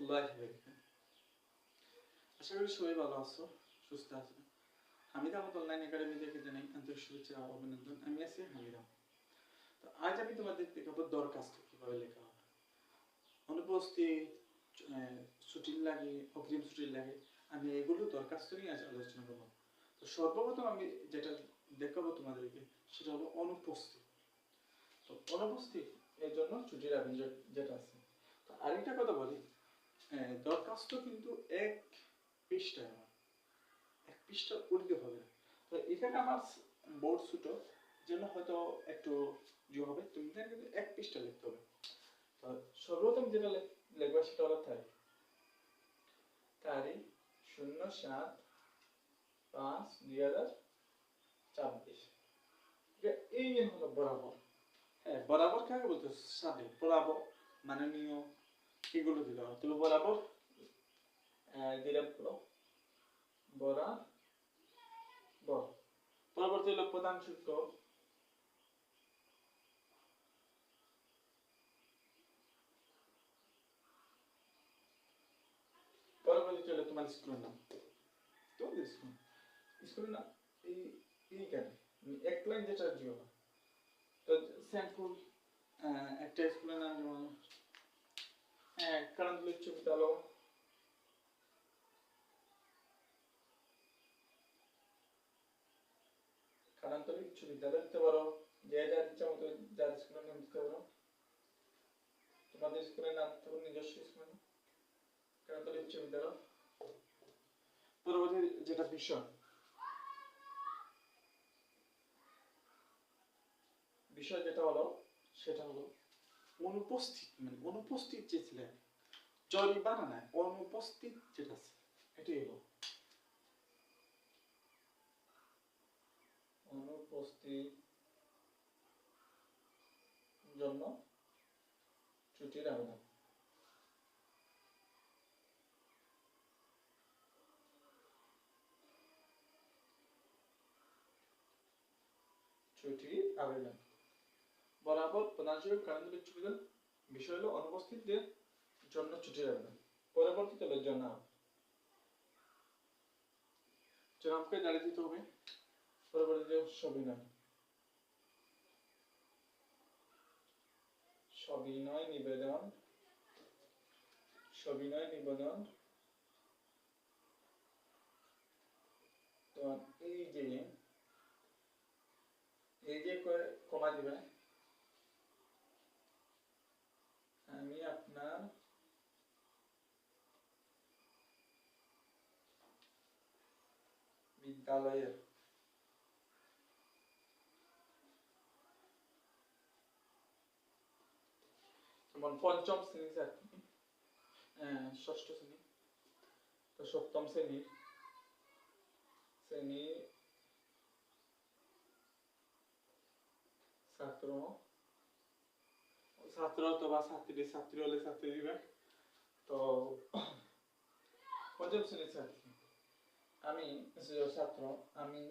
রহমতুল্লাহি ওয়া বারাকাতুহু। আশা করি সবাই ভালো আছো, সুস্থ আছো। হামিদ আহমদ অনলাইন একাডেমি থেকে জানাই আন্তরিক শুভেচ্ছা ও অভিনন্দন। আমি আছি হামিদ আহমদ। তো আজ আমি তোমাদের দেখাবো দরখাস্ত কিভাবে লেখা হবে। অনুপস্থিত, ছুটির লাগে, অগ্রিম ছুটির লাগে, আমি এগুলো দরখাস্ত নিয়ে আজ আলোচনা করবো। তো সর্বপ্রথম আমি যেটা দেখাবো তোমাদেরকে সেটা হলো অনুপস্থিত। তো অনুপস্থিত এর জন্য ছুটির আবেদন যেটা আছে। তো আরেকটা কথা বলি, দরখাস্ত কিন্তু এক পৃষ্ঠায় আমার, এক পৃষ্ঠা উঠতে হবে না। তো এখানে আমার বোর্ড ছোট, জন্য হয়তো একটু হবে, তুমি কিন্তু এক পৃষ্ঠা লিখতে হবে। তো সর্বপ্রথম যেটা লিখবে সেটা হলো তারিখ 07/5/2026। এই হলো বরাবর। হ্যাঁ, বরাবর কাকে বলতে সাথে বরাবর মাননীয় এগুলো দিতে হবে। তবে বরাবর দিলে পরবর্তী হলো প্রধান শিক্ষক, পরবর্তী চলে তোমার স্কুলের নাম, তোমাদের স্কুলের নাম এই কেন এক লাইন যেটা দিও। তো স্যাম্পল একটা স্কুলের নাম যেমন কারণদুল উচ্চ বিদ্যালয়, কারণদুল উচ্চ বিদ্যালয় দিতে পারো। যে যার ইচ্ছা মতো যার স্কুলের নাম দিতে পারো। তোমাদের স্কুলের নাম তো নিজস্ব স্কুলের নাম কারণদুল উচ্চ বিদ্যালয়। পরবর্তী যেটা বিষয় যেটা হলো সেটা হলো অনুপস্থিত, মানে অনুপস্থিত যে ছিলেন জরিমানা নাই, অনুপস্থিত যেটা আছে এটাই হলো অনুপস্থিত জন্য ছুটির আবেদন। ছুটির আবেদন বরাবর প্রধান শিক্ষক কারণদুল উচ্চ বিদ্যালয়। বিষয় হলো অনুপস্থিতদের জন্য ছুটির আবেদন। পরবর্তীতে হলো জনাব, জনাবকে দাঁড়িয়ে দিতে হবে। পরবর্তীতে সবিনয় নিবেদন, সবিনয় নিবেদন। তো এই যে কমা দিবে, আমি আপনার বিদ্যালয়ের যেমন পঞ্চম শ্রেণী ছাত্রী, ষষ্ঠ শ্রেণী, তো সপ্তম শ্রেণী ছাত্র, ছাত্র অথবা ছাত্রী, ছাত্রী হলে ছাত্রী দিবে। তো পঞ্চম শ্রেণীর ছাত্রী, আমি ছাত্র, আমি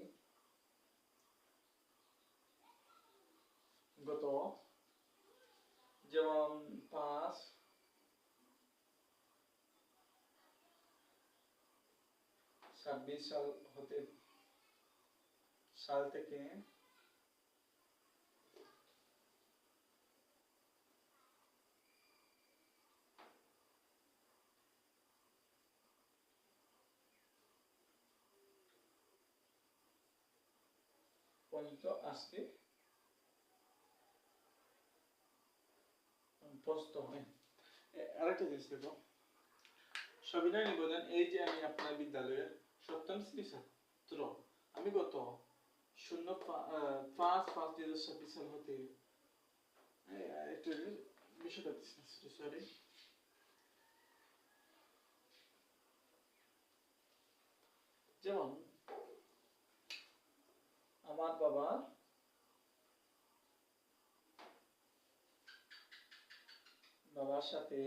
গত যেমন 5/26 সাল থেকে পর্যন্ত আজকে প্রস্তুত হয়। আরেকটা জিনিস দেখো, সবিনয় নিবেদন, এই যে আমি আপনার বিদ্যালয়ের সপ্তম শ্রেণীর ছাত্র, আমি গত 05/5/2026 সাল হতে একটু বিষয়টা সরি, যেমন আমার বাবার সাথে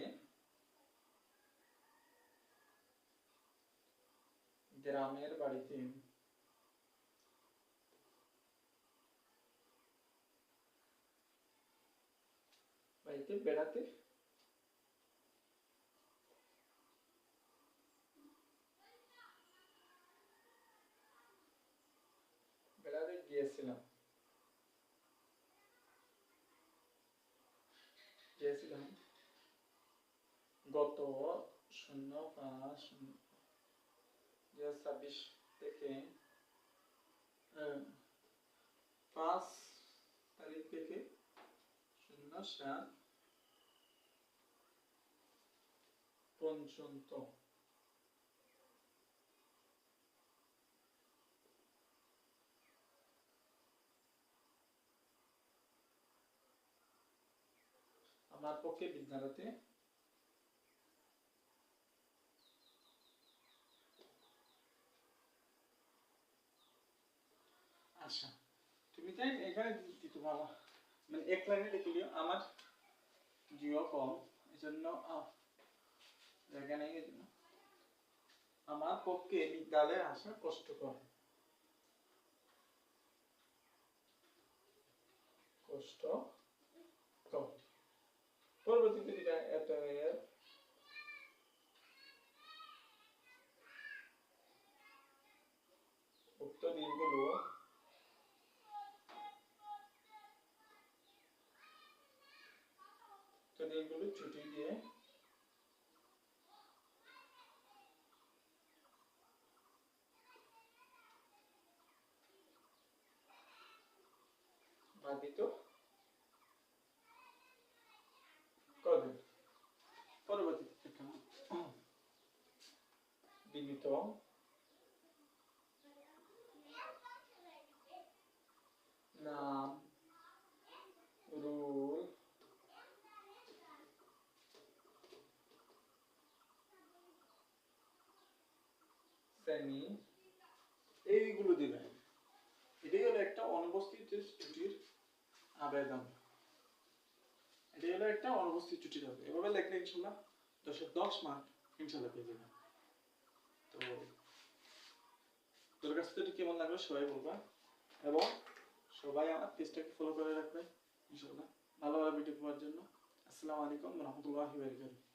গ্রামের বাড়িতে বেড়াতে গিয়েছিলাম গত 05/2026 থেকে 5 তারিখ থেকে 07 পর্যন্ত আমার পক্ষে বিদ্যালয়তে আচ্ছা তুমি তাই এখানে দিতে পারো মানে এক লাইনে লিখে দিও আমার জিও কম এজন্য জায়গা নেই এজন্য আমার পক্ষে বিদ্যালয়ে আসা কষ্টকর পরবর্তীতে যেটা এর উক্ত দিনগুলো ছুটি দিয়ে বাধিত করবেন। পরবর্তীতে বিনীত নাম রুল শ্রেণী এইগুলো দিবেন। এটাই হলো একটা অনুপস্থিত ছুটির আবেদন। এটাই হলো একটা অনুপস্থিত ছুটির আবেদন। এভাবে লিখলে ইনশাআল্লাহ 10 মার্ক ইনশাআল্লাহ পেয়ে যাবেন। তো তোর কাছে তো কেমন লাগলো সবাই বলবা এবং সবাই আমার পেজটাকে ফলো করে রাখবে ইনশাআল্লাহ ভালো ভালো ভিডিও পাওয়ার জন্য। আসসালামু আলাইকুম ওয়া রাহমাতুল্লাহি ওয়া বারাকাতুহু।